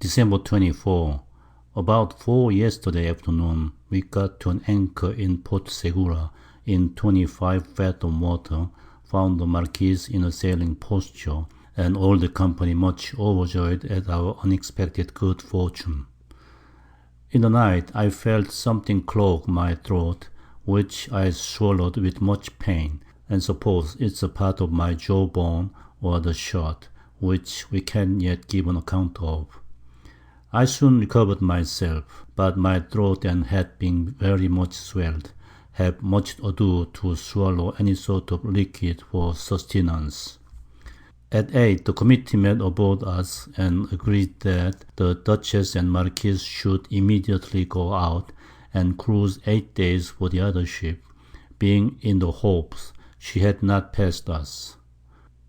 December 24. About 4 yesterday afternoon, we got to an anchor in Port Segura in 25 fathom water, found the Marquis in a sailing posture, and all the company much overjoyed at our unexpected good fortune. In the night I felt something clog my throat, which I swallowed with much pain, and suppose it's a part of my jawbone or the shot, which we can't yet give an account of. I soon recovered myself, but my throat and head being very much swelled, have much ado to swallow any sort of liquid for sustenance. At 8 the committee met aboard us and agreed that the Duchess and Marquis should immediately go out and cruise 8 days for the other ship, being in the hopes she had not passed us.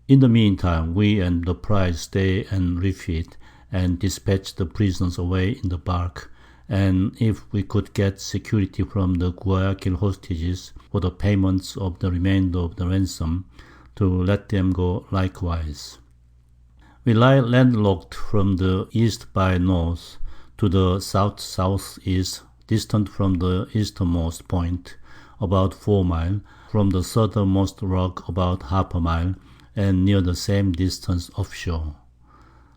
In the meantime we and the prize stay and refit, and dispatch the prisoners away in the bark, and if we could get security from the Guayaquil hostages for the payments of the remainder of the ransom, to let them go likewise. We lie landlocked from the east by north to the south-southeast, distant from the easternmost point about 4 miles, from the southernmost rock about half a mile, and near the same distance offshore.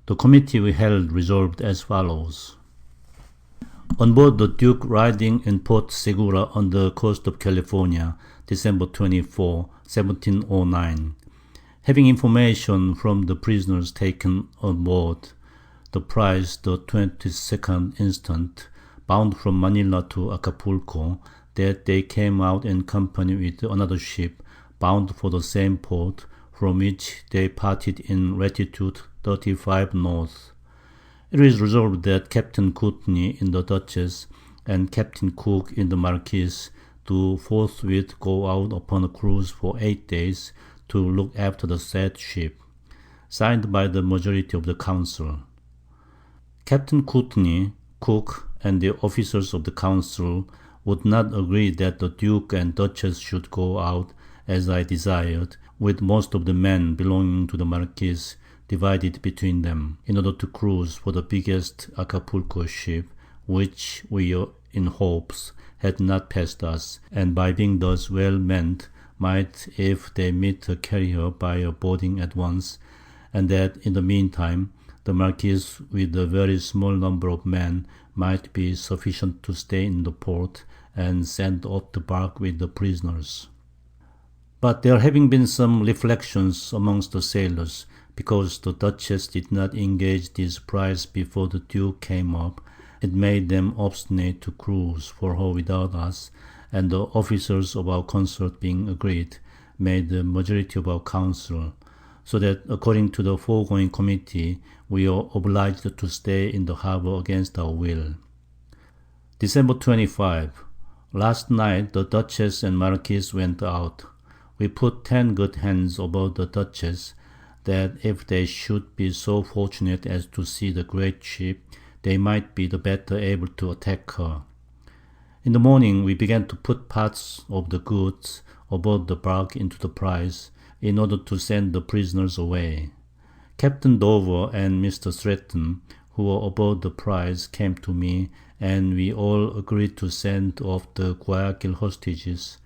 The committee we held resolved as follows. On board the Duke riding in Port Segura on the coast of California, December 24, 1709. Having information from the prisoners taken on board the prize the 22nd instant, bound from Manila to Acapulco, that they came out in company with another ship bound for the same port, from which they parted in latitude 35 north. It is resolved that Captain Courtney in the Duchess and Captain Cook in the Marquis do forthwith go out upon a cruise for 8 days to look after the said ship. Signed by the majority of the council. Captain Courtney, Cook, and the officers of the council would not agree that the Duke and Duchess should go out, as I desired, with most of the men belonging to the Marquis divided between them, in order to cruise for the biggest Acapulco ship, which we in hopes had not passed us, and by being thus well meant, might, if they meet a carrier, by a boarding at once, and that in the meantime the Marquis with a very small number of men might be sufficient to stay in the port and send off the bark with the prisoners. But there having been some reflections amongst the sailors, because the Duchess did not engage this prize before the Duke came up, it made them obstinate to cruise for her without us, and the officers of our consort being agreed, made the majority of our council, so that according to the foregoing committee, we are obliged to stay in the harbour against our will. December 25. Last night the Duchess and Marquis went out. We put 10 good hands aboard the Duchess, that if they should be so fortunate as to see the great ship, they might be the better able to attack her. In the morning we began to put parts of the goods aboard the bark into the prize, in order to send the prisoners away. Captain Dover and Mr. Stretton, who were aboard the prize, came to me, and we all agreed to send off the Guayaquil hostages.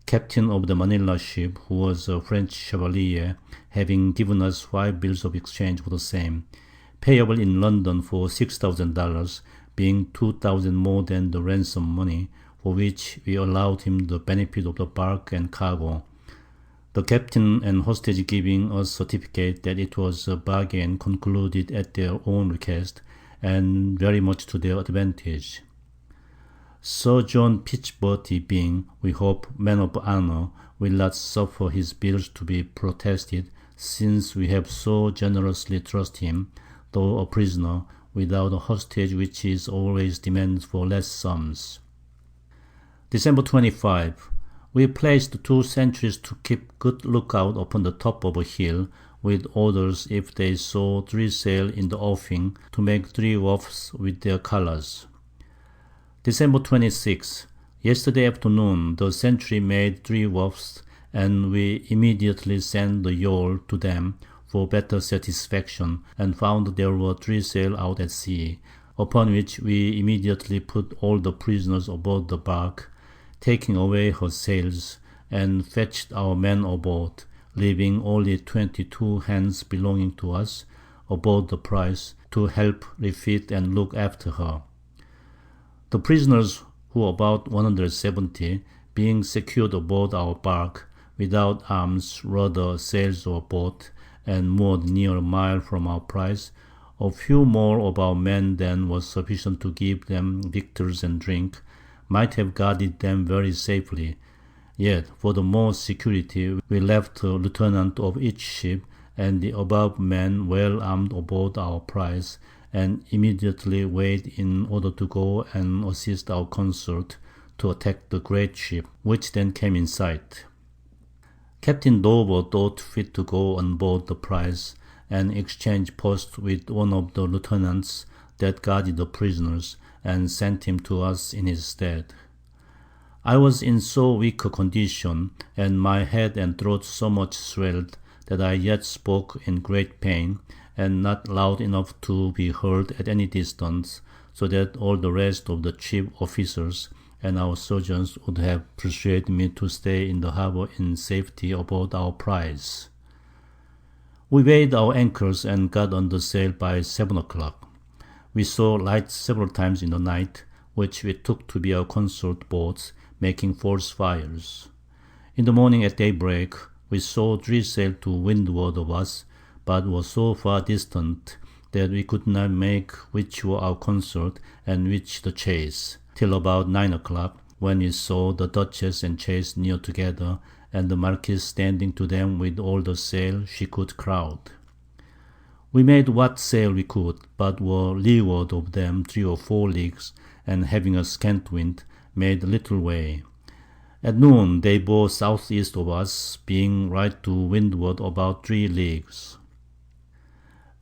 Captain of the Manila ship, who was a French chevalier, having given us 5 bills of exchange for the same, payable in London for $6,000, being 2,000 more than the ransom money, for which we allowed him the benefit of the bark and cargo. The captain and hostage giving us certificate that it was a bargain concluded at their own request, and very much to their advantage. Sir John Pitchberty being, we hope, man of honour, will not suffer his bills to be protested, since we have so generously trusted him, though a prisoner, without a hostage which is always demanded for less sums. December 25. We placed 2 sentries to keep good lookout upon the top of a hill, with orders, if they saw 3 sail in the offing, to make 3 wharfs with their colours. December 26. Yesterday afternoon the sentry made 3 wharfs, and we immediately sent the yawl to them, for better satisfaction, and found there were 3 sail out at sea, upon which we immediately put all the prisoners aboard the bark, taking away her sails, and fetched our men aboard, leaving only 22 hands belonging to us aboard the prize to help refit and look after her. The prisoners, who were about 170, being secured aboard our bark, without arms, rudder, sails, or boat, and moored near a mile from our prize, a few more of our men than was sufficient to give them victuals and drink, might have guarded them very safely. Yet, for the more security, we left a lieutenant of each ship and the above men well armed aboard our prize, and immediately weighed in order to go and assist our consort to attack the great ship, which then came in sight. Captain Dover thought fit to go on board the prize, and exchange posts with one of the lieutenants that guarded the prisoners, and sent him to us in his stead. I was in so weak a condition, and my head and throat so much swelled, that I yet spoke in great pain, and not loud enough to be heard at any distance, so that all the rest of the chief officers and our surgeons would have persuaded me to stay in the harbour in safety aboard our prize. We weighed our anchors and got under sail by 7 o'clock. We saw lights several times in the night, which we took to be our consort boats, making false fires. In the morning at daybreak, we saw 3 sail to windward of us, but were so far distant that we could not make which were our consort and which the chase, till about 9 o'clock, when we saw the Duchess and chase near together, and the Marquis standing to them with all the sail she could crowd. We made what sail we could, but were leeward of them 3 or 4 leagues, and having a scant wind, made little way. At noon they bore southeast of us, being right to windward about 3 leagues.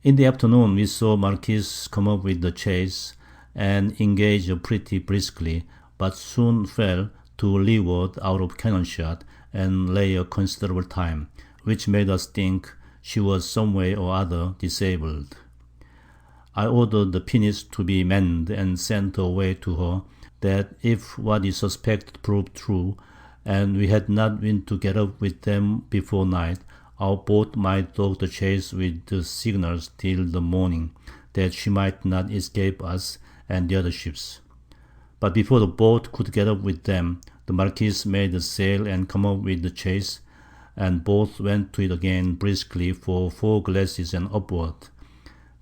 In the afternoon we saw Marquis come up with the chase, and engage pretty briskly, but soon fell to leeward out of cannon shot, and lay a considerable time, which made us think she was some way or other disabled. I ordered the pinnace to be manned, and sent away to her, that if what we suspected proved true, and we had not wind to get up with them before night, our boat might dog the chase with the signals till the morning, that she might not escape us and the other ships. But before the boat could get up with them, the Marquis made a sail and come up with the chase, and both went to it again briskly for 4 glasses and upward.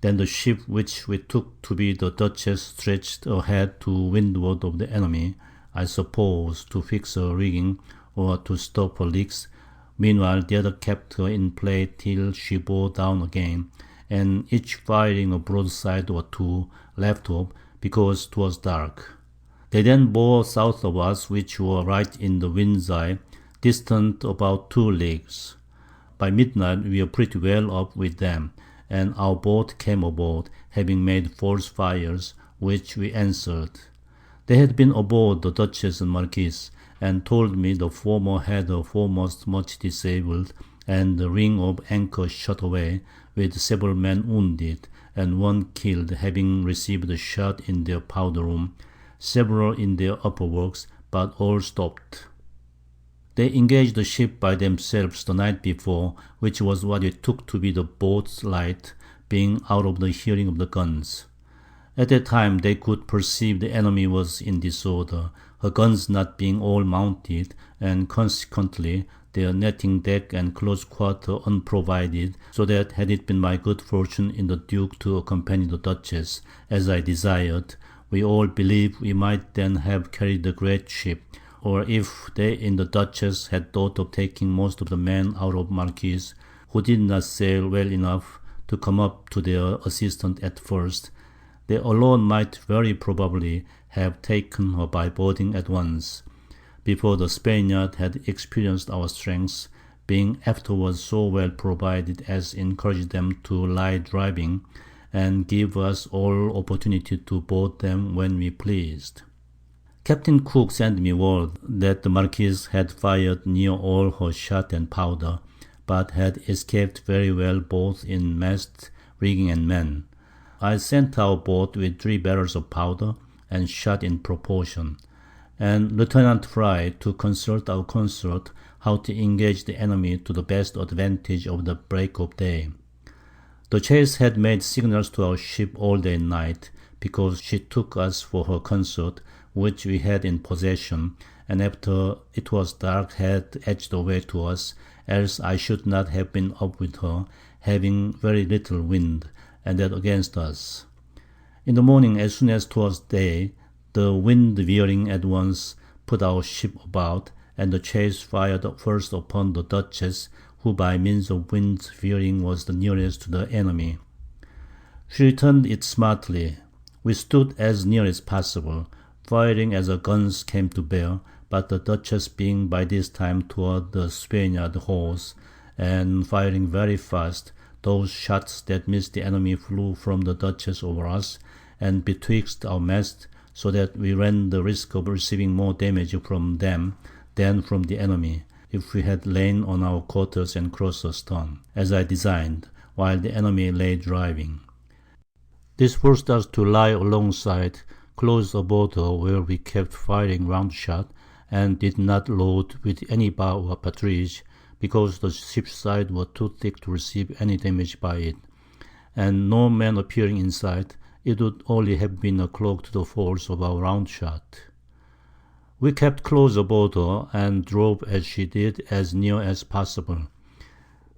Then the ship which we took to be the Duchess stretched ahead to windward of the enemy, I suppose to fix her rigging or to stop her leaks. Meanwhile the other kept her in play till she bore down again, and each firing a broadside or 2 left off, because 'twas dark. They then bore south of us, which were right in the wind's eye, distant about 2 leagues. By midnight we were pretty well up with them, and our boat came aboard, having made false fires, which we answered. They had been aboard the Duchess and Marquis, and told me the former had her foremost much disabled, and the ring of anchor shot away, with several men wounded, and 1 killed, having received a shot in their powder room, several in their upper works, but all stopped. They engaged the ship by themselves the night before, which was what we took to be the boat's light, being out of the hearing of the guns. At that time they could perceive the enemy was in disorder, her guns not being all mounted, and consequently their netting deck and close quarter unprovided, so that had it been my good fortune in the Duke to accompany the Duchess, as I desired, we all believe we might then have carried the great ship, or if they in the Duchess had thought of taking most of the men out of Marquis, who did not sail well enough to come up to their assistance at first, they alone might very probably have taken her by boarding at once, before the Spaniard had experienced our strength, being afterwards so well provided as encouraged them to lie driving, and give us all opportunity to board them when we pleased. Captain Cook sent me word that the Marquis had fired near all her shot and powder, but had escaped very well both in mast, rigging, and men. I sent our boat with 3 barrels of powder and shot in proportion, and Lieutenant Fry to consult our consort how to engage the enemy to the best advantage of the break of day. The chase had made signals to our ship all day and night, because she took us for her consort, which we had in possession, and after it was dark had edged away to us, else I should not have been up with her, having very little wind, and that against us. In the morning, as soon as 'twas day, the wind veering at once put our ship about, and the chase fired first upon the Dutchess, who by means of wind veering was the nearest to the enemy. She returned it smartly. We stood as near as possible, firing as our guns came to bear, but the Dutchess being by this time toward the Spaniard hawse, and firing very fast, those shots that missed the enemy flew from the Dutchess over us, and betwixt our masts, so that we ran the risk of receiving more damage from them than from the enemy, if we had lain on our quarters and crossed astern, as I designed, while the enemy lay driving. This forced us to lie alongside, close aboard her, where we kept firing round shot, and did not load with any bar or partridge, because the ship's sides were too thick to receive any damage by it, and no man appearing in sight, it would only have been a cloak to the force of our round shot. We kept close aboard her, and drove as she did as near as possible.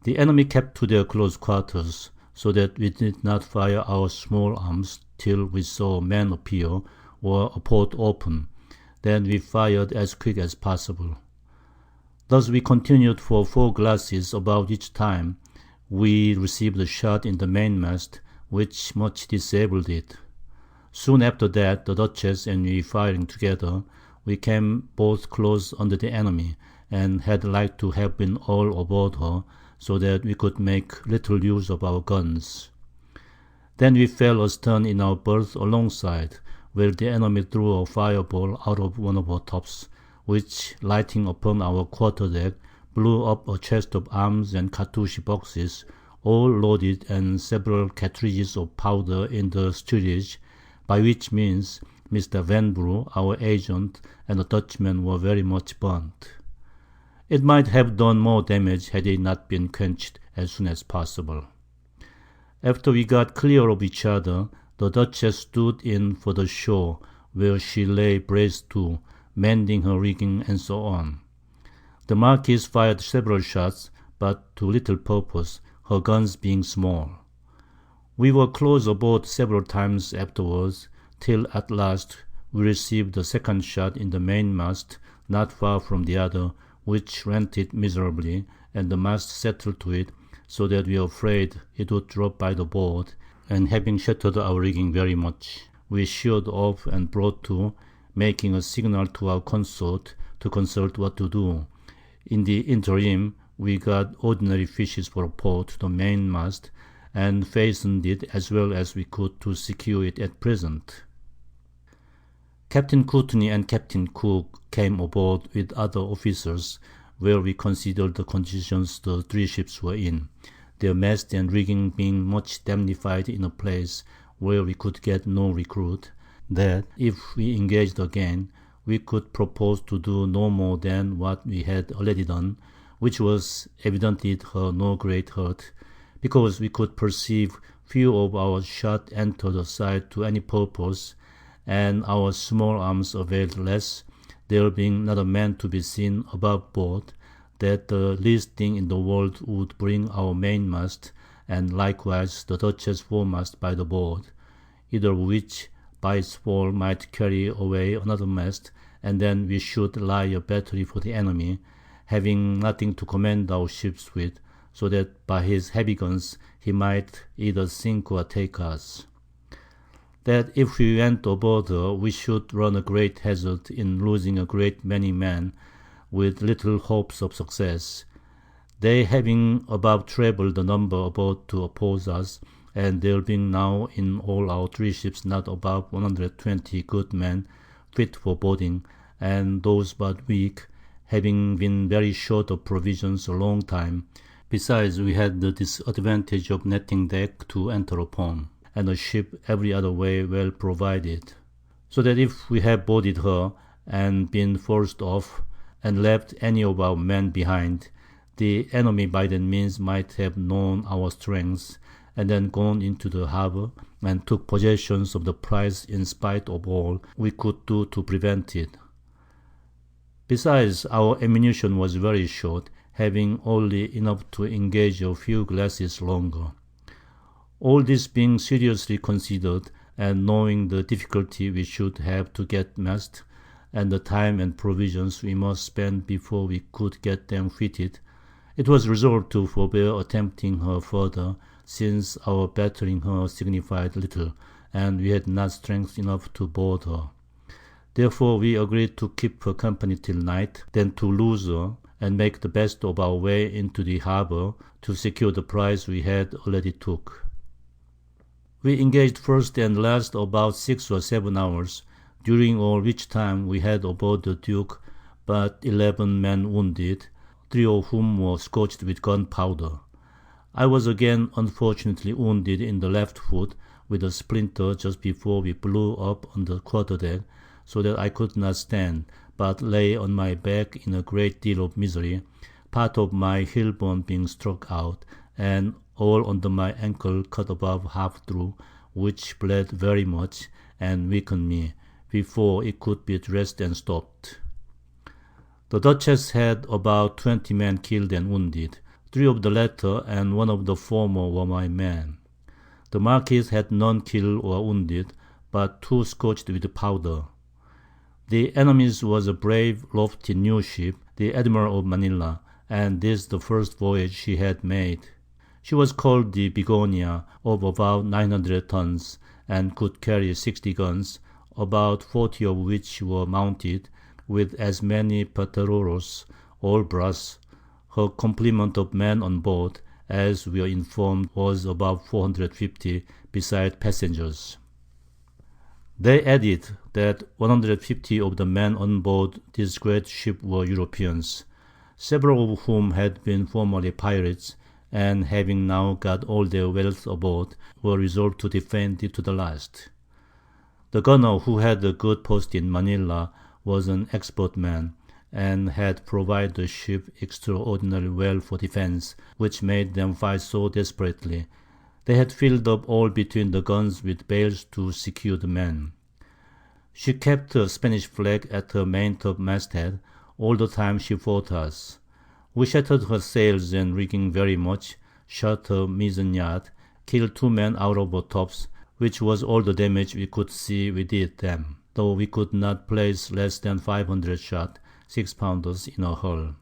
The enemy kept to their close quarters, so that we did not fire our small arms till we saw a man appear, or a port open. Then we fired as quick as possible. Thus we continued for 4 glasses about each time we received a shot in the mainmast, which much disabled it. Soon after that, the Dutchess and we firing together, we came both close under the enemy, and had like to have been all aboard her, so that we could make little use of our guns. Then we fell astern in our berth alongside, where the enemy threw a fireball out of one of her tops, which, lighting upon our quarter-deck, blew up a chest of arms and cartouche boxes, all loaded, and several cartridges of powder in the steerage, by which means Mr. Vanbrugh, our agent, and the Dutchman were very much burnt. It might have done more damage had it not been quenched as soon as possible. After we got clear of each other, the Dutchess stood in for the shore, where she lay braced to, mending her rigging, and so on. The Marquis fired several shots, but to little purpose, her guns being small. We were close aboard several times afterwards, till at last we received the second shot in the mainmast, not far from the other, which rent it miserably, and the mast settled to it, so that we were afraid it would drop by the board, and having shattered our rigging very much, we sheered off and brought to, making a signal to our consort to consult what to do. In the interim, we got ordinary fishes for a port to the mainmast, and fastened it as well as we could to secure it at present. Captain Courtney and Captain Cook came aboard with other officers, where we considered the conditions the 3 ships were in, their mast and rigging being much damnified in a place where we could get no recruit, that, if we engaged again, we could propose to do no more than what we had already done, which was evidently her no great hurt, because we could perceive few of our shot enter the side to any purpose, and our small arms availed less, there being not a man to be seen above board, that the least thing in the world would bring our mainmast, and likewise the Dutchess foremast by the board, either of which by its fall might carry away another mast, and then we should lie a battery for the enemy, having nothing to command our ships with, so that by his heavy guns he might either sink or take us. That if we went aboard her, we should run a great hazard in losing a great many men, with little hopes of success, they having above treble the number aboard to oppose us, and there being now in all our 3 ships not above 120 good men fit for boarding, and those but weak, having been very short of provisions a long time, Besides, we had the disadvantage of netting deck to enter upon, and a ship every other way well provided. So that if we had boarded her, and been forced off, and left any of our men behind, the enemy by that means might have known our strength, and then gone into the harbour, and took possession of the prize in spite of all we could do to prevent it. Besides, our ammunition was very short, having only enough to engage a few glasses longer. All this being seriously considered, and knowing the difficulty we should have to get mast, and the time and provisions we must spend before we could get them fitted, it was resolved to forbear attempting her further, since our battering her signified little, and we had not strength enough to board her. Therefore we agreed to keep her company till night, then to lose her, and make the best of our way into the harbour, to secure the prize we had already took. We engaged first and last about 6 or 7 hours, during all which time we had aboard the Duke but 11 men wounded, 3 of whom were scorched with gunpowder. I was again unfortunately wounded in the left foot with a splinter just before we blew up on the quarter-deck, so that I could not stand, but lay on my back in a great deal of misery, part of my heel bone being struck out, and all under my ankle cut above half through, which bled very much, and weakened me, before it could be dressed and stopped. The Duchess had about 20 men killed and wounded. 3 of the latter and 1 of the former were my men. The Marquis had none killed or wounded, but 2 scorched with powder. The enemy's was a brave, lofty new ship, the Admiral of Manila, and this the first voyage she had made. She was called the Begonia, of about 900 tons, and could carry 60 guns, about 40 of which were mounted, with as many pateroros, all brass. Her complement of men on board, as we are informed, was about 450, beside passengers. They added that 150 of the men on board this great ship were Europeans, several of whom had been formerly pirates, and having now got all their wealth aboard, were resolved to defend it to the last. The gunner, who had a good post in Manila, was an expert man, and had provided the ship extraordinarily well for defence, which made them fight so desperately. They had filled up all between the guns with bales to secure the men. She kept a Spanish flag at her maintop masthead all the time she fought us. We shattered her sails and rigging very much, shot her mizzen yard, killed 2 men out of her tops, which was all the damage we could see we did them, though we could not place less than 500 shot, 6-pounders, in her hull.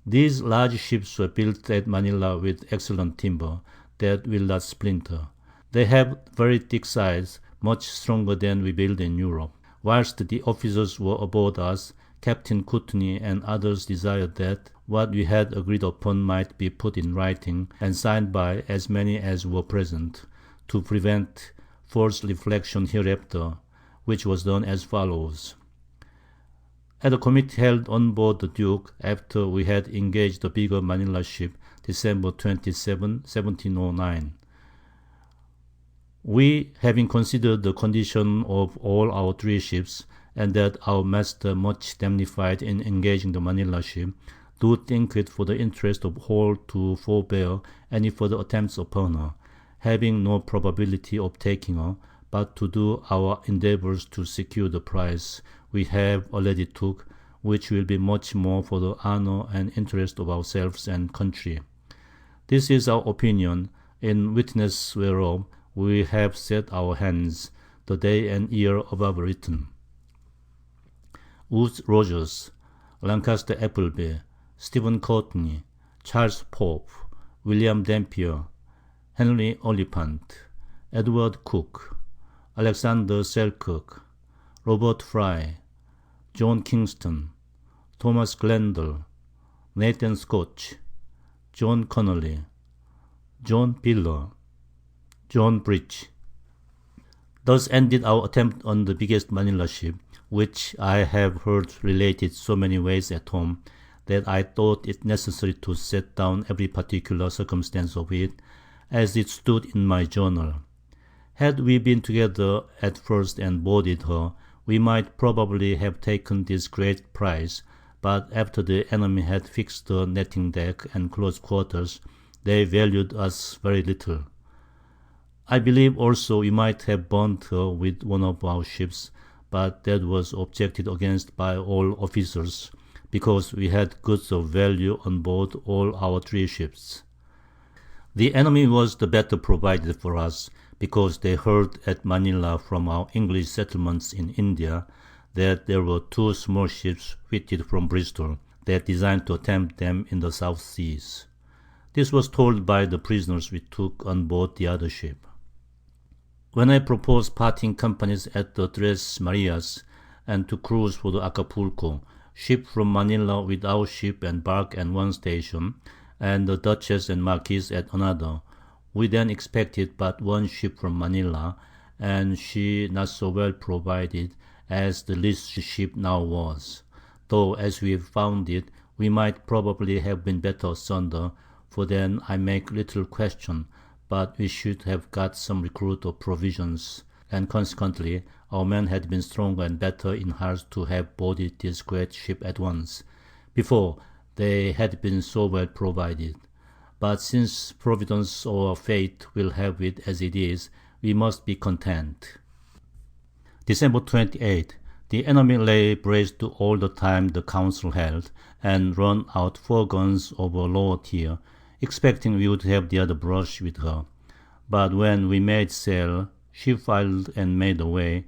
These large ships were built at Manila with excellent timber, that will not splinter. They have very thick sides, much stronger than we build in Europe. Whilst the officers were aboard us, Captain Courtney and others desired that what we had agreed upon might be put in writing, and signed by as many as were present, to prevent false reflection hereafter, which was done as follows. At a committee held on board the Duke, after we had engaged the bigger Manila ship, December 27, 1709. We, having considered the condition of all our 3 ships, and that our master much damnified in engaging the Manila ship, do think it for the interest of whole to forbear any further attempts upon her, having no probability of taking her, but to do our endeavours to secure the prize we have already took, which will be much more for the honour and interest of ourselves and country. This is our opinion, in witness whereof we have set our hands, the day and year above written. Woodes Rogers, Lancaster Appleby, Stephen Courtney, Charles Pope, William Dampier, Henry Oliphant, Edward Cook, Alexander Selkirk, Robert Fry, John Kingston, Thomas Glendale, Nathan Scotch, John Connolly, John Biller, John Bridge. Thus ended our attempt on the biggest Manila ship, which I have heard related so many ways at home, that I thought it necessary to set down every particular circumstance of it, as it stood in my journal. Had we been together at first and boarded her, we might probably have taken this great prize, but after the enemy had fixed the netting deck and close quarters, they valued us very little. I believe also we might have burnt her with one of our ships, but that was objected against by all officers, because we had goods of value on board all our 3 ships. The enemy was the better provided for us, because they heard at Manila from our English settlements in India that there were 2 small ships fitted from Bristol that designed to attempt them in the South Seas. This was told by the prisoners we took on board the other ship. When I proposed parting companies at the Tres Marias and to cruise for the Acapulco, ship from Manila with our ship and bark at one station, and the Duchess and Marquis at another, we then expected but 1 ship from Manila, and she not so well provided as the least ship now was, though as we found it, we might probably have been better asunder, for then I make little question, but we should have got some recruit of provisions, and consequently our men had been stronger and better in hearts to have boarded this great ship at once, before they had been so well provided. But since Providence or fate will have it as it is, we must be content. December 28. The enemy lay braced all the time the council held, and run out 4 guns of a lower tier, expecting we would have the other brush with her. But when we made sail, she filed and made away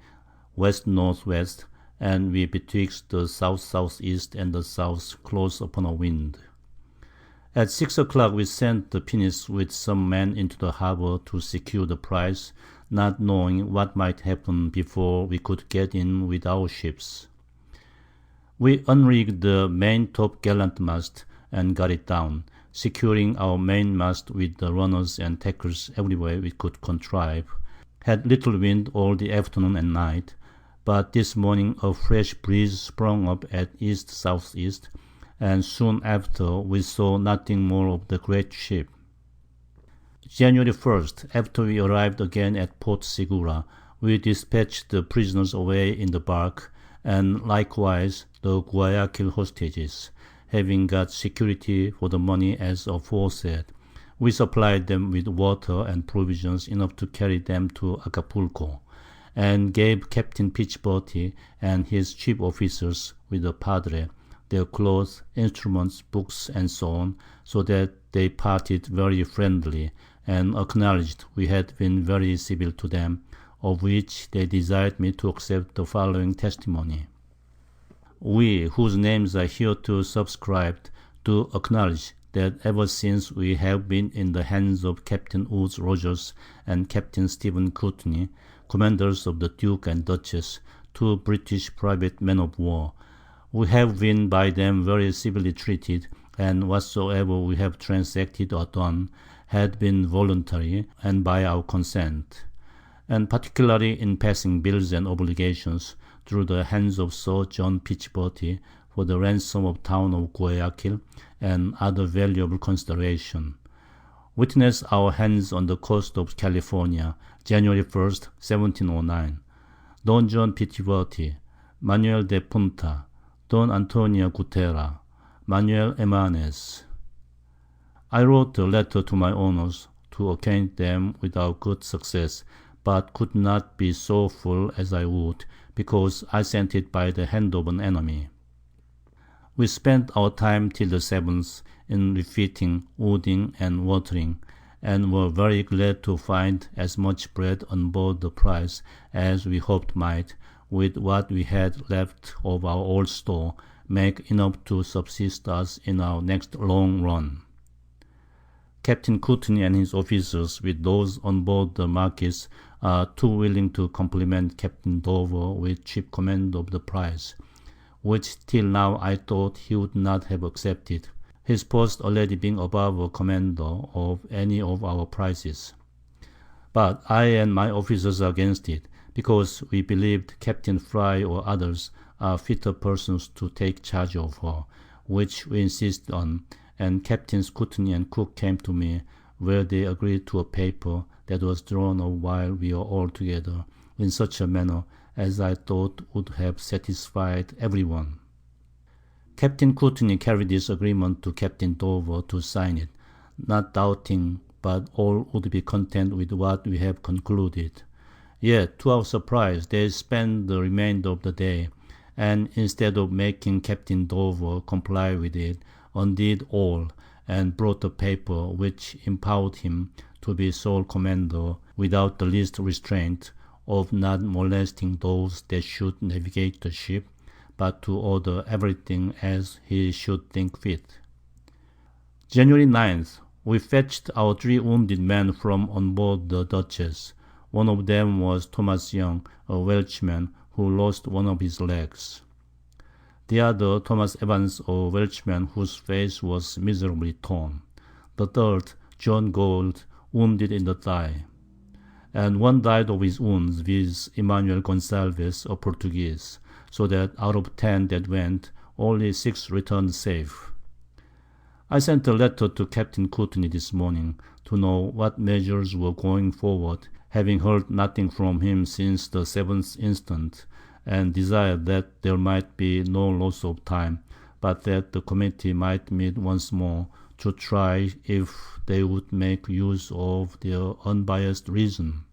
west-northwest, and we betwixt the south-southeast and the south close upon a wind. At 6 o'clock we sent the pinnace with some men into the harbour to secure the prize, not knowing what might happen before we could get in with our ships. We unrigged the main top gallant mast and got it down, securing our mainmast with the runners and tackles everywhere we could contrive. Had little wind all the afternoon and night, but this morning a fresh breeze sprung up at east-southeast, and soon after we saw nothing more of the great ship. January 1st, after we arrived again at Port Segura, we dispatched the prisoners away in the bark, and likewise the Guayaquil hostages. Having got security for the money as aforesaid, we supplied them with water and provisions enough to carry them to Acapulco, and gave Captain Pitchbotty and his chief officers with the padre their clothes, instruments, books, and so on, so that they parted very friendly, and acknowledged we had been very civil to them, of which they desired me to accept the following testimony. We, whose names are hereto subscribed, do acknowledge that ever since we have been in the hands of Captain Woods Rogers and Captain Stephen Courtney, commanders of the Duke and Duchess, 2 British private men of war, we have been by them very civilly treated, and whatsoever we have transacted or done had been voluntary and by our consent, and particularly in passing bills and obligations through the hands of Sir John Pitchbotty for the ransom of town of Guayaquil and other valuable consideration. Witness our hands on the coast of California, January 1st, 1709. Don John Pitchbotty, Manuel de Punta, Don Antonio Gutera, Manuel Emanes. I wrote a letter to my owners to acquaint them with our good success, but could not be so full as I would, because I sent it by the hand of an enemy. We spent our time till the 7th in refitting, wooding, and watering, and were very glad to find as much bread on board the prize as we hoped might, with what we had left of our old store, make enough to subsist us in our next long run. Captain Courtney and his officers, with those on board the Marquis, are too willing to compliment Captain Dover with chief command of the prize, which till now I thought he would not have accepted, his post already being above a commander of any of our prizes. But I and my officers are against it, because we believed Captain Fry or others are fitter persons to take charge of her, which we insisted on, and Captains Courtney and Cook came to me, where they agreed to a paper that was drawn up while we were all together, in such a manner as I thought would have satisfied everyone. Captain Courtney carried this agreement to Captain Dover to sign it, not doubting but all would be content with what we have concluded. Yet, to our surprise, they spent the remainder of the day, and instead of making Captain Dover comply with it, undid all, and brought a paper which empowered him to be sole commander, without the least restraint, of not molesting those that should navigate the ship, but to order everything as he should think fit. January 9th, we fetched our 3 wounded men from on board the Duchess. One of them was Thomas Young, a Welshman, who lost one of his legs. The other, Thomas Evans, a Welshman, whose face was miserably torn. The third, John Gould, wounded in the thigh. And one died of his wounds, viz. Emmanuel Gonsalves, a Portuguese, so that out of 10 that went, only 6 returned safe. I sent a letter to Captain Courtney this morning to know what measures were going forward, having heard nothing from him since the 7th instant, and desired that there might be no loss of time, but that the committee might meet once more to try if they would make use of their unbiased reason.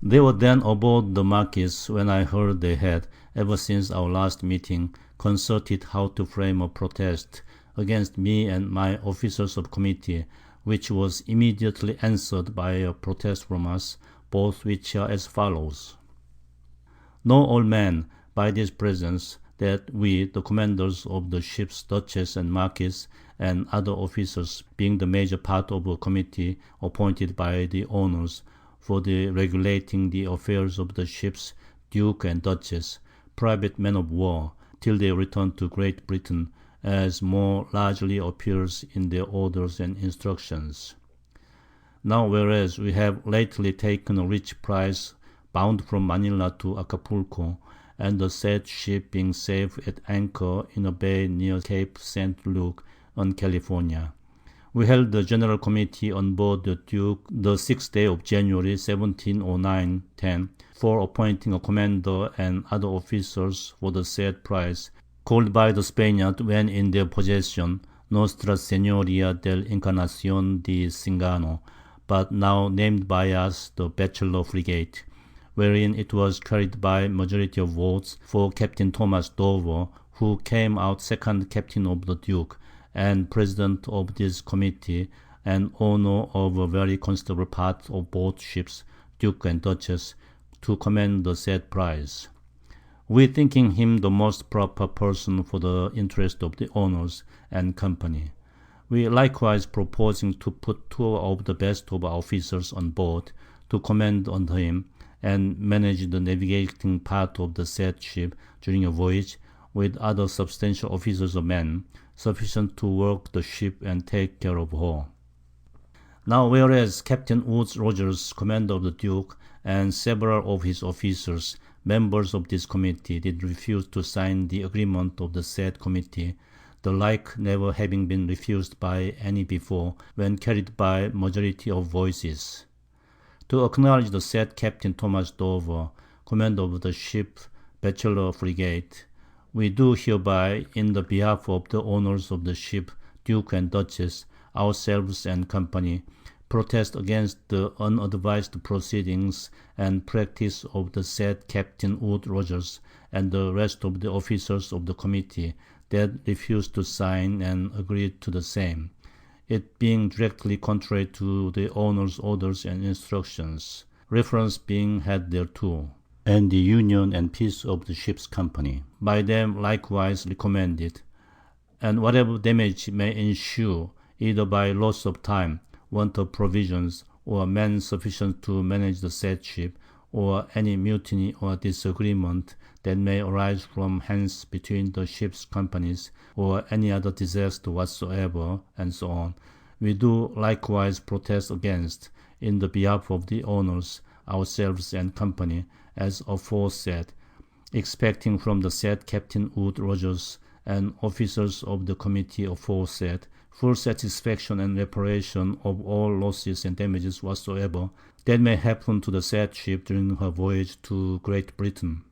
They were then aboard the Marquis when I heard they had, ever since our last meeting, concerted how to frame a protest against me and my officers of committee, which was immediately answered by a protest from us, both which are as follows. Know all men, by this presence, that we, the commanders of the ships Duchess and Marquis, and other officers, being the major part of a committee appointed by the owners for the regulating the affairs of the ships Duke and Duchess, private men of war, till they return to Great Britain, as more largely appears in their orders and instructions. Now whereas we have lately taken a rich prize bound from Manila to Acapulco, and the said ship being safe at anchor in a bay near Cape St. Luke, on California, we held the General Committee on board the Duke the 6th day of January 1709-10 for appointing a commander and other officers for the said prize, called by the Spaniards when in their possession Nostra Señoria del Encarnación de Cingano, but now named by us the Bachelor Frigate, wherein it was carried by majority of votes for Captain Thomas Dover, who came out second captain of the Duke, and president of this committee, and owner of a very considerable part of both ships, Duke and Duchess, to command the said prize. We thinking him the most proper person for the interest of the owners and company. We likewise proposing to put 2 of the best of our officers on board, to command under him, and manage the navigating part of the said ship during a voyage, with other substantial officers of men, sufficient to work the ship and take care of her. Now whereas Captain Woods Rogers, commander of the Duke, and several of his officers, members of this committee, did refuse to sign the agreement of the said committee, the like never having been refused by any before, when carried by majority of voices. To acknowledge the said Captain Thomas Dover, commander of the ship Bachelor Frigate, we do hereby, in the behalf of the owners of the ship Duke and Duchess, ourselves and company, protest against the unadvised proceedings and practice of the said Captain Wood Rogers and the rest of the officers of the committee that refused to sign and agreed to the same, it being directly contrary to the owner's orders and instructions, reference being had thereto, and the union and peace of the ship's company, by them likewise recommended, and whatever damage may ensue, either by loss of time, want of provisions, or men sufficient to manage the said ship, or any mutiny or disagreement that may arise from hence between the ship's companies, or any other disaster whatsoever, and so on, we do likewise protest against, in the behalf of the owners, ourselves and company, as aforesaid, expecting from the said Captain Wood Rogers and officers of the committee aforesaid full satisfaction and reparation of all losses and damages whatsoever that may happen to the said ship during her voyage to Great Britain.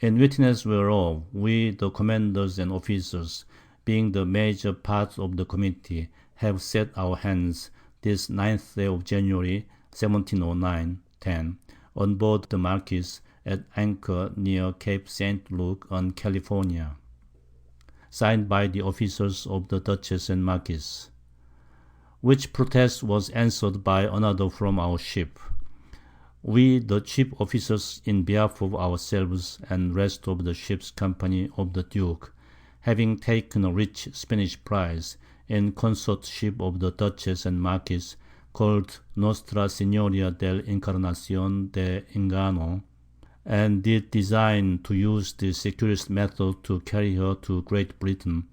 In witness whereof, we, the commanders and officers, being the major part of the committee, have set our hands this 9th day of January, 1709-10, on board the Marquis at anchor near Cape St. Luke on California. Signed by the officers of the Duchess and Marquis. Which protest was answered by another from our ship. We, the chief officers, in behalf of ourselves and rest of the ship's company of the Duke, having taken a rich Spanish prize in consortship of the Duchess and Marquis, called Nostra Signoria del Encarnacion de Engano, and did design to use the securest method to carry her to Great Britain,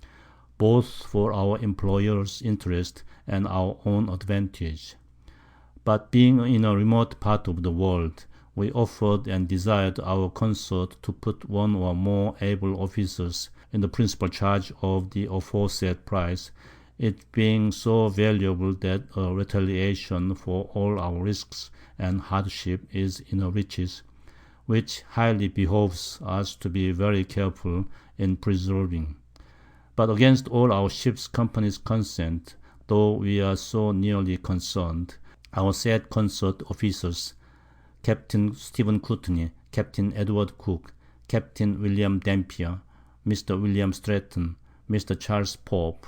both for our employer's interest and our own advantage. But being in a remote part of the world, we offered and desired our consort to put one or more able officers in the principal charge of the aforesaid prize, it being so valuable that a retaliation for all our risks and hardship is in our riches, which highly behoves us to be very careful in preserving. But against all our ship's company's consent, though we are so nearly concerned, our said consort officers, Captain Stephen Courtney, Captain Edward Cook, Captain William Dampier, Mr. William Stratton, Mr. Charles Pope,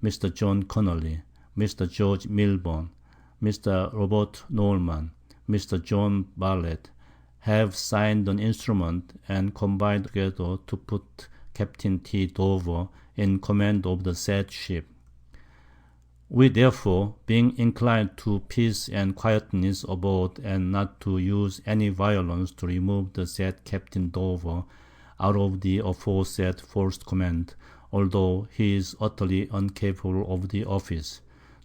Mr. John Connolly, Mr. George Milburn, Mr. Robert Norman, Mr. John Bartlett, have signed an instrument and combined together to put Captain T. Dover in command of the said ship. We therefore, being inclined to peace and quietness aboard, and not to use any violence to remove the said Captain Dover out of the aforesaid first command, although he is utterly incapable of the office,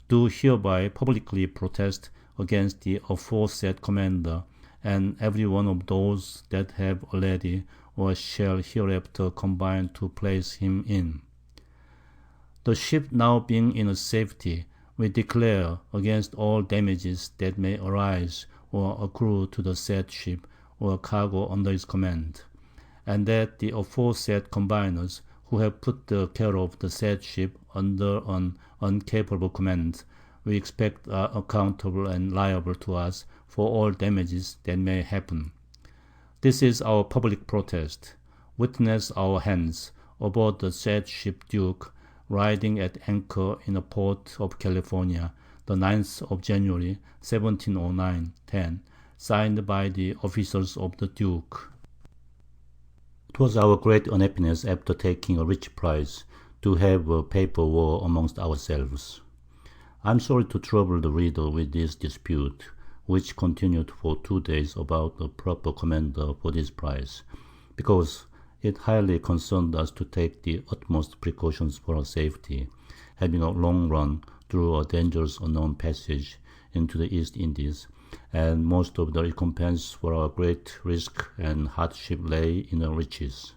do hereby publicly protest against the aforesaid commander, and every one of those that have already or shall hereafter combine to place him in. The ship now being in a safety, we declare against all damages that may arise or accrue to the said ship or cargo under his command, and that the aforesaid combiners, who have put the care of the said ship under an incapable command, we expect are accountable and liable to us for all damages that may happen. This is our public protest. Witness our hands aboard the said ship Duke, riding at anchor in the port of California, the 9th of January, 1709-10, signed by the officers of the Duke. It was our great unhappiness, after taking a rich prize, to have a paper war amongst ourselves. I am sorry to trouble the reader with this dispute, which continued for 2 days about a proper commander for this prize, because it highly concerned us to take the utmost precautions for our safety, having a long run through a dangerous unknown passage into the East Indies, and most of the recompense for our great risk and hardship lay in our riches.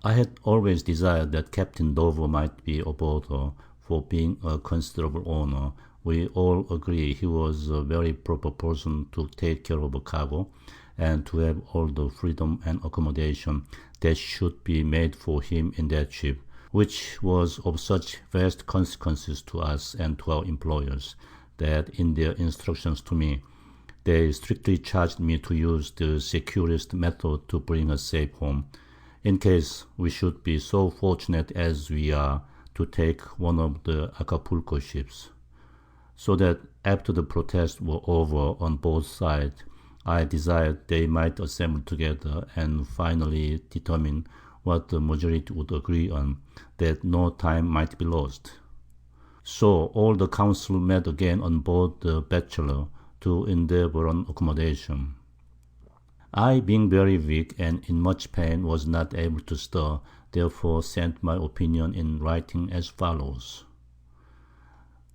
I had always desired that Captain Dover might be aboard her, for being a considerable owner, we all agree he was a very proper person to take care of a cargo, and to have all the freedom and accommodation that should be made for him in that ship, which was of such vast consequences to us and to our employers, that in their instructions to me, they strictly charged me to use the securest method to bring us safe home, in case we should be so fortunate as we are to take one of the Acapulco ships. So that after the protests were over on both sides, I desired they might assemble together and finally determine what the majority would agree on, that no time might be lost. So all the council met again on board the Bachelor to endeavour on accommodation. I, being very weak and in much pain, was not able to stir, therefore sent my opinion in writing as follows.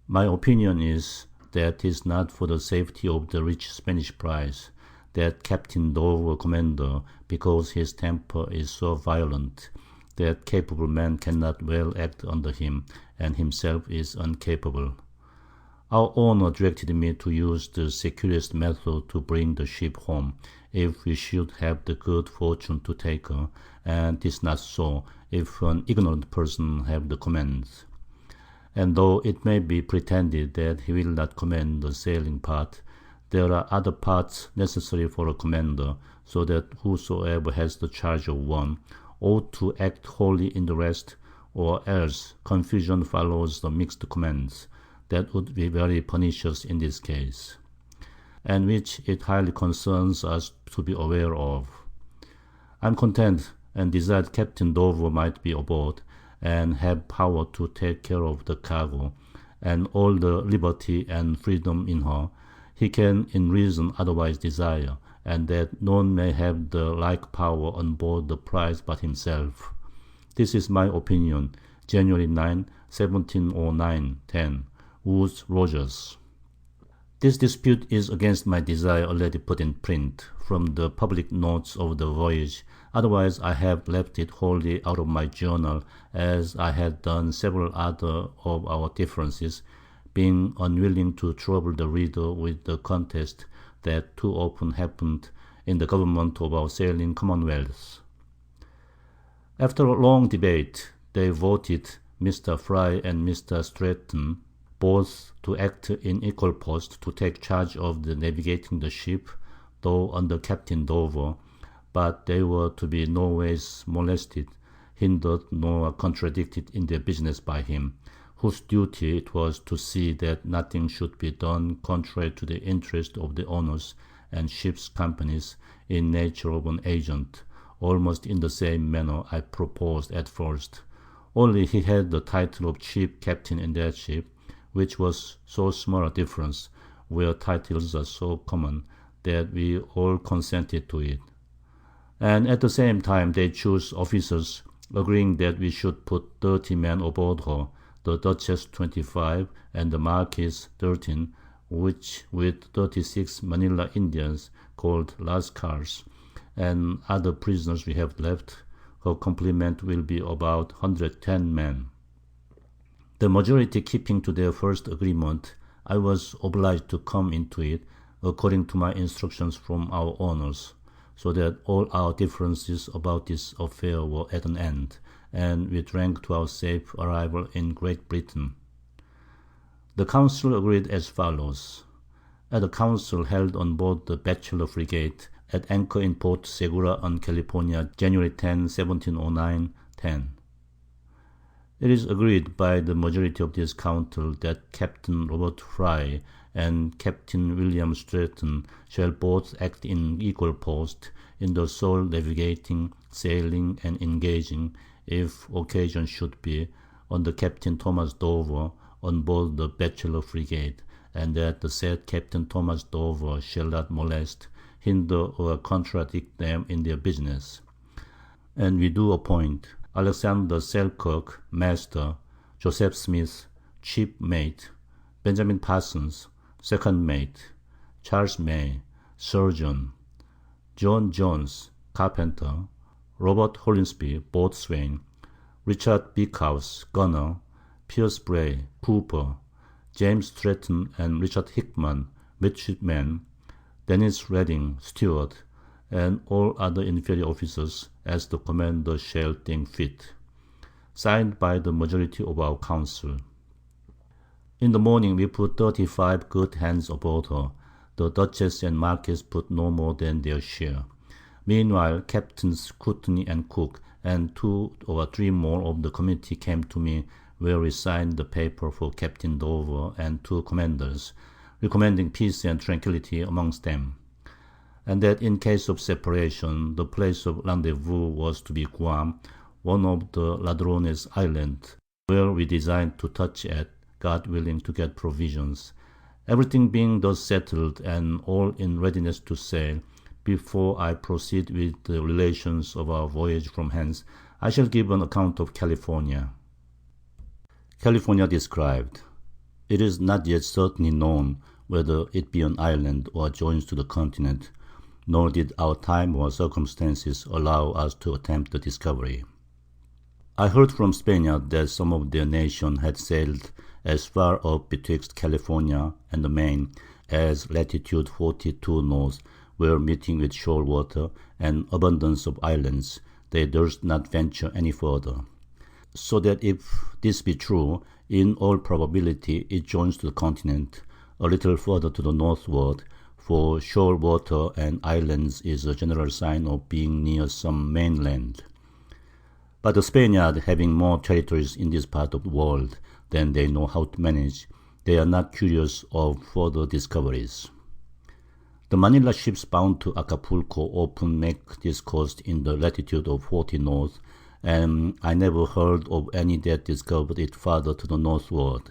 My opinion is, that 'tis not for the safety of the rich Spanish prize, that Captain Dover commander, because his temper is so violent, that capable man cannot well act under him, and himself is incapable. Our owner directed me to use the securest method to bring the ship home, if we should have the good fortune to take her, and 'tis not so, if an ignorant person have the command. And though it may be pretended that he will not command the sailing part, there are other parts necessary for a commander, so that whosoever has the charge of one ought to act wholly in the rest, or else confusion follows the mixed commands, that would be very pernicious in this case, and which it highly concerns us to be aware of. I am content and desired Captain Dover might be aboard, and have power to take care of the cargo, and all the liberty and freedom in her he can in reason otherwise desire, and that none may have the like power on board the prize but himself. This is my opinion. January 9, 1709, 10. Woodes Rogers. This dispute is against my desire already put in print, from the public notes of the voyage, otherwise I have left it wholly out of my journal, as I had done several other of our differences, being unwilling to trouble the reader with the contest that too often happened in the government of our sailing commonwealths. After a long debate, they voted Mr. Fry and Mr. Stratton both to act in equal post to take charge of the navigating the ship, though under Captain Dover, but they were to be no ways molested, hindered, nor contradicted in their business by him, whose duty it was to see that nothing should be done contrary to the interest of the owners and ship's companies, in nature of an agent, almost in the same manner I proposed at first, only he had the title of chief captain in that ship, which was so small a difference, where titles are so common, that we all consented to it. And at the same time they chose officers, agreeing that we should put 30 men aboard her, the Duchess 25, and the Marquis 13, which with 36 Manila Indians, called Lascars, and other prisoners we have left, her complement will be about 110 men. The majority keeping to their first agreement, I was obliged to come into it, according to my instructions from our owners, so that all our differences about this affair were at an end, and we drank to our safe arrival in Great Britain. The council agreed as follows. At a council held on board the Bachelor frigate, at anchor in Port Segura on California, January 10, 1709, 10. It is agreed by the majority of this council that Captain Robert Fry and Captain William Stratton shall both act in equal post in the sole navigating, sailing, and engaging, if occasion should be, under Captain Thomas Dover, on board the Bachelor frigate, and that the said Captain Thomas Dover shall not molest, hinder, or contradict them in their business. And we do appoint Alexander Selkirk, master; Joseph Smith, chief mate; Benjamin Parsons, second mate; Charles May, surgeon; John Jones, carpenter; Robert Hollinsby, boatswain; Richard Beekhouse, gunner; Pierce Bray, cooper; James Stratton and Richard Hickman, midshipmen; Dennis Redding, steward; and all other inferior officers, as the commander shall think fit. Signed by the majority of our council. In the morning we put 35 good hands aboard her. The Duchess and Marquis put no more than their share. Meanwhile Captains Courtney and Cook, and 2 or 3 more of the committee came to me, where we signed the paper for Captain Dover and 2 commanders, recommending peace and tranquillity amongst them, and that in case of separation, the place of rendezvous was to be Guam, one of the Ladrones Islands, where we designed to touch at, God willing, to get provisions. Everything being thus settled, and all in readiness to sail, before I proceed with the relations of our voyage from hence, I shall give an account of California. California described. It is not yet certainly known whether it be an island or joins to the continent, nor did our time or circumstances allow us to attempt the discovery. I heard from Spaniards that some of their nation had sailed as far up betwixt California and the Main as latitude 42 north, where meeting with shoal water and abundance of islands, they durst not venture any further. So that if this be true, in all probability it joins the continent a little further to the northward, for shoal water and islands is a general sign of being near some mainland. But the Spaniards, having more territories in this part of the world than they know how to manage, they are not curious of further discoveries. The Manila ships bound to Acapulco often make this coast in the latitude of 40 north, and I never heard of any that discovered it farther to the northward.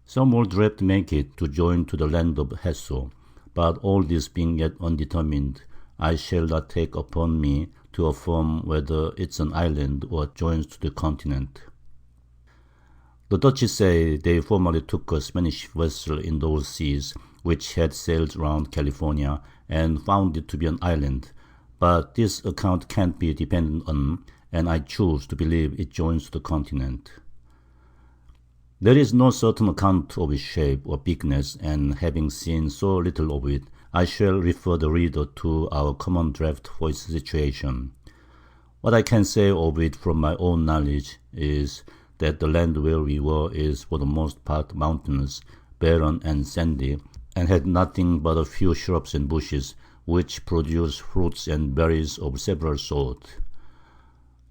Some would direct make it to join to the land of Hesso, but all this being yet undetermined, I shall not take upon me to affirm whether it's an island or joins to the continent. The Dutch say they formerly took a Spanish vessel in those seas, which had sailed round California, and found it to be an island, but this account can't be depended on, and I choose to believe it joins to the continent. There is no certain account of its shape or bigness, and having seen so little of it, I shall refer the reader to our common draft for its situation. What I can say of it from my own knowledge is that the land where we were is for the most part mountainous, barren and sandy, and had nothing but a few shrubs and bushes, which produce fruits and berries of several sorts.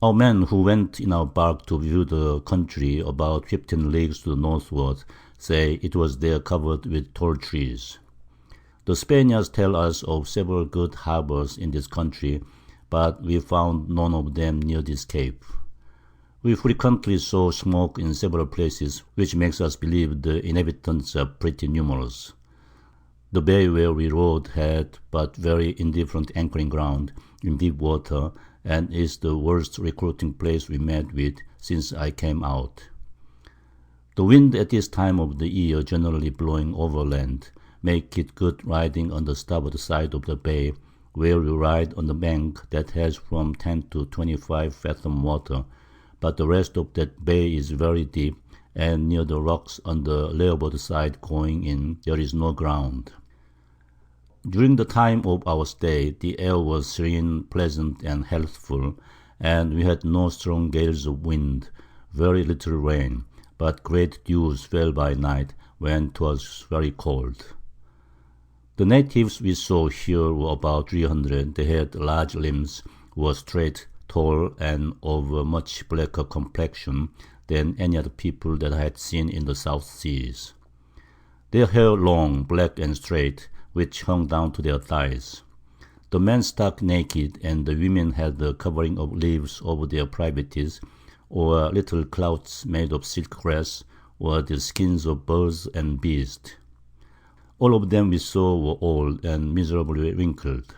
Our men who went in our bark to view the country about 15 leagues to the northward say it was there covered with tall trees. The Spaniards tell us of several good harbors in this country, but we found none of them near this cape. We frequently saw smoke in several places, which makes us believe the inhabitants are pretty numerous. The bay where we rode had but very indifferent anchoring ground in deep water, and is the worst recruiting place we met with since I came out. The wind at this time of the year generally blowing overland, make it good riding on the starboard side of the bay, where we ride on the bank that has from 10 to 25 fathom water, but the rest of that bay is very deep, and near the rocks on the larboard side going in there is no ground. During the time of our stay, the air was serene, pleasant, and healthful, and we had no strong gales of wind, very little rain, but great dews fell by night, when 'twas very cold. The natives we saw here were about 300. They had large limbs, were straight, tall, and of a much blacker complexion than any other people that I had seen in the South Seas. Their hair long, black and straight, which hung down to their thighs. The men stark naked, and the women had a covering of leaves over their privates, or little clouts made of silk grass, or the skins of birds and beasts. All of them we saw were old and miserably wrinkled.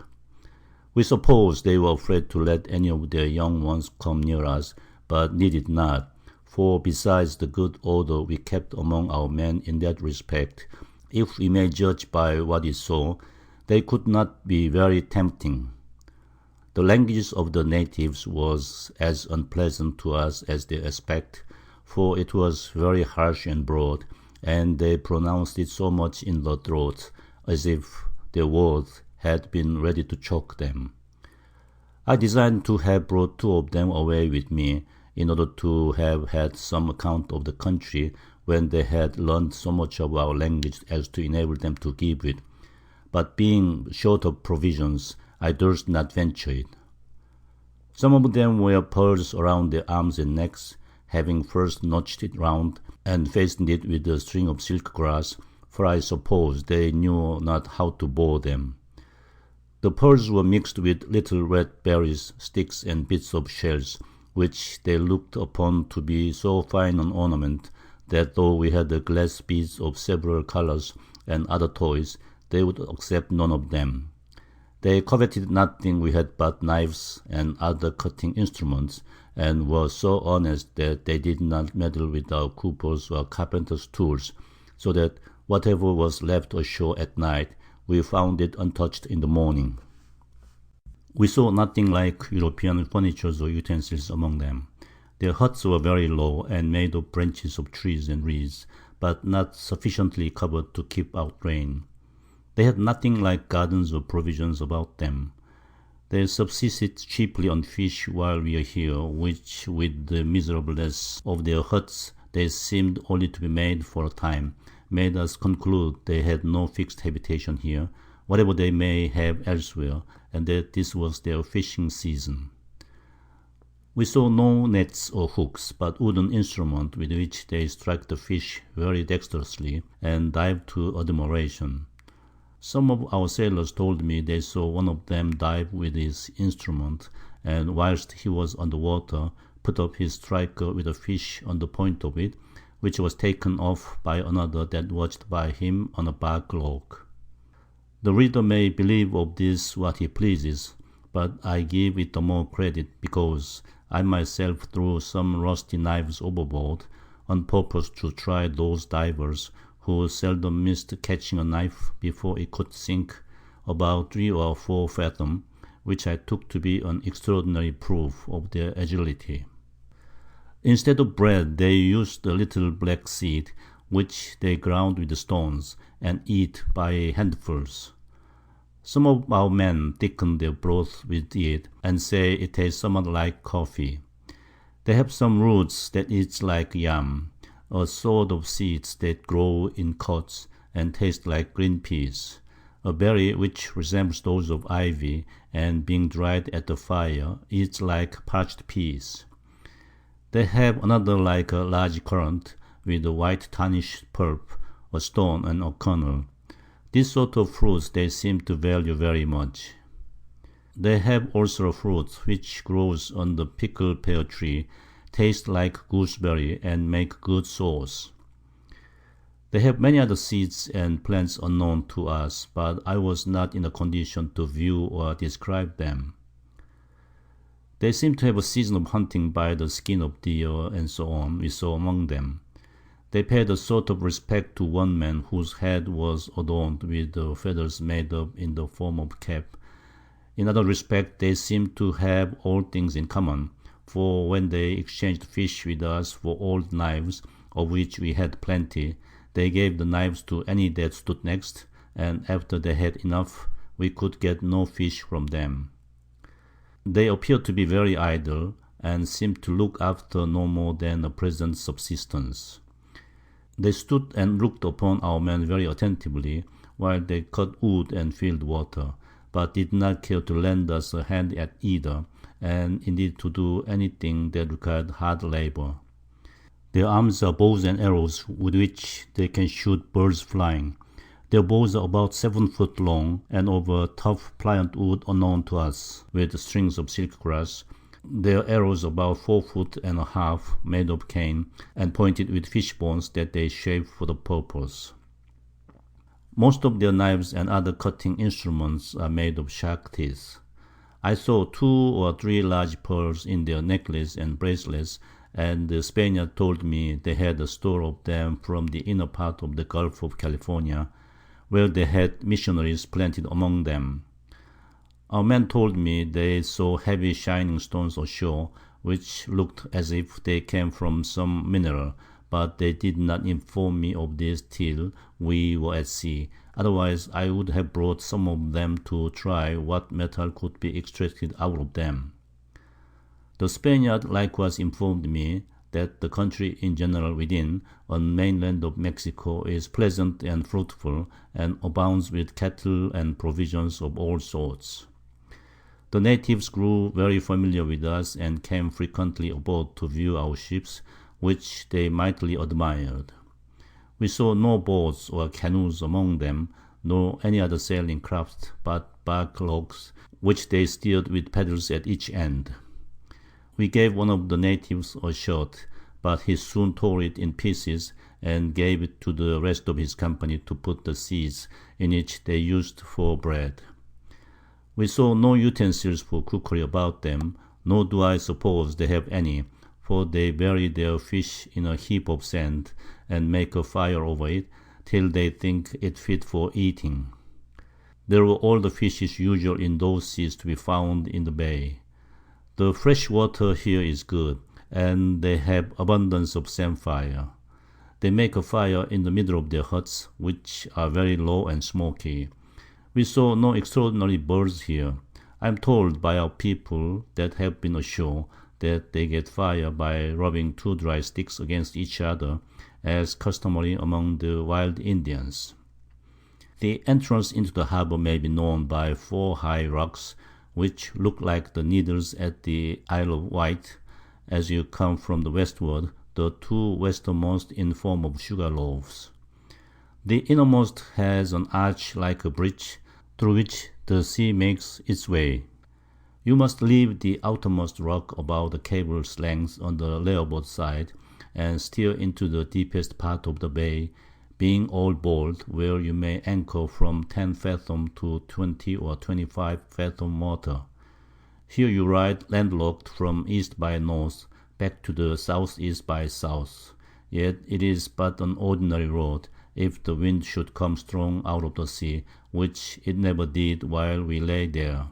We supposed they were afraid to let any of their young ones come near us, but needed not, for besides the good order we kept among our men in that respect, if we may judge by what we saw, they could not be very tempting. The language of the natives was as unpleasant to us as their aspect, for it was very harsh and broad, and they pronounced it so much in the throat, as if their words had been ready to choke them. I designed to have brought 2 of them away with me, in order to have had some account of the country, when they had learned so much of our language as to enable them to give it, but being short of provisions, I durst not venture it. Some of them wear pearls around their arms and necks, having first notched it round, and fastened it with a string of silk grass, for I suppose they knew not how to bore them. The pearls were mixed with little red berries, sticks, and bits of shells, which they looked upon to be so fine an ornament, that though we had the glass beads of several colours and other toys, they would accept none of them. They coveted nothing we had but knives and other cutting instruments, and were so honest that they did not meddle with our coopers or carpenters' tools, so that whatever was left ashore at night, we found it untouched in the morning. We saw nothing like European furniture or utensils among them. Their huts were very low and made of branches of trees and reeds, but not sufficiently covered to keep out rain. They had nothing like gardens or provisions about them. They subsisted chiefly on fish while we were here, which, with the miserableness of their huts, they seemed only to be made for a time, made us conclude they had no fixed habitation here, whatever they may have elsewhere, and that this was their fishing season. We saw no nets or hooks, but wooden instruments with which they strike the fish very dexterously, and dive to admiration. Some of our sailors told me they saw one of them dive with his instrument, and whilst he was under water, put up his striker with a fish on the point of it, which was taken off by another that watched by him on a bark log. The reader may believe of this what he pleases, but I give it the more credit because I myself threw some rusty knives overboard, on purpose to try those divers who seldom missed catching a knife before it could sink about 3 or 4 fathoms, which I took to be an extraordinary proof of their agility. Instead of bread, they used a little black seed, which they ground with stones, and eat by handfuls. Some of our men thicken their broth with it, and say it tastes somewhat like coffee. They have some roots that eat like yam, a sort of seeds that grow in cuts, and taste like green peas, a berry which resembles those of ivy, and being dried at the fire, eats like parched peas. They have another like a large currant, with a white tarnished pulp, a stone, and a kernel. This sort of fruits they seem to value very much. They have also a fruit which grows on the prickle pear tree, taste like gooseberry, and make good sauce. They have many other seeds and plants unknown to us, but I was not in a condition to view or describe them. They seem to have a season of hunting by the skin of deer, and so on, we saw among them. They paid a sort of respect to one man whose head was adorned with feathers made up in the form of cap. In other respects they seemed to have all things in common, for when they exchanged fish with us for old knives, of which we had plenty, they gave the knives to any that stood next, and after they had enough, we could get no fish from them. They appeared to be very idle, and seemed to look after no more than a present subsistence. They stood and looked upon our men very attentively, while they cut wood and filled water, but did not care to lend us a hand at either, and indeed to do anything that required hard labor. Their arms are bows and arrows with which they can shoot birds flying. Their bows are about 7 foot long, and of a tough pliant wood unknown to us, with strings of silk grass. Their arrows about 4.5 feet, made of cane, and pointed with fish bones that they shave for the purpose. Most of their knives and other cutting instruments are made of shark teeth. I saw 2 or 3 large pearls in their necklaces and bracelets, and the Spaniard told me they had a store of them from the inner part of the Gulf of California, where they had missionaries planted among them. Our men told me they saw heavy shining stones ashore, which looked as if they came from some mineral, but they did not inform me of this till we were at sea. Otherwise I would have brought some of them to try what metal could be extracted out of them. The Spaniard likewise informed me that the country in general within, on mainland of Mexico, is pleasant and fruitful, and abounds with cattle and provisions of all sorts. The natives grew very familiar with us, and came frequently aboard to view our ships, which they mightily admired. We saw no boats or canoes among them, nor any other sailing craft, but bark logs, which they steered with paddles at each end. We gave one of the natives a shirt, but he soon tore it in pieces, and gave it to the rest of his company to put the seeds in which they used for bread. We saw no utensils for cookery about them, nor do I suppose they have any, for they bury their fish in a heap of sand, and make a fire over it, till they think it fit for eating. There were all the fishes usual in those seas to be found in the bay. The fresh water here is good, and they have abundance of samphire. They make a fire in the middle of their huts, which are very low and smoky. We saw no extraordinary birds here. I am told by our people that have been ashore that they get fire by rubbing two dry sticks against each other, as customary among the wild Indians. The entrance into the harbor may be known by four high rocks, which look like the needles at the Isle of Wight, as you come from the westward, the two westernmost in form of sugar loaves. The innermost has an arch like a bridge, through which the sea makes its way. You must leave the outermost rock about the cable's length on the larboard side, and steer into the deepest part of the bay, being all bold, where you may anchor from 10 fathom to 20 or 25 fathom water. Here you ride landlocked from east by north, back to the southeast by south. Yet it is but an ordinary road, if the wind should come strong out of the sea, which it never did while we lay there.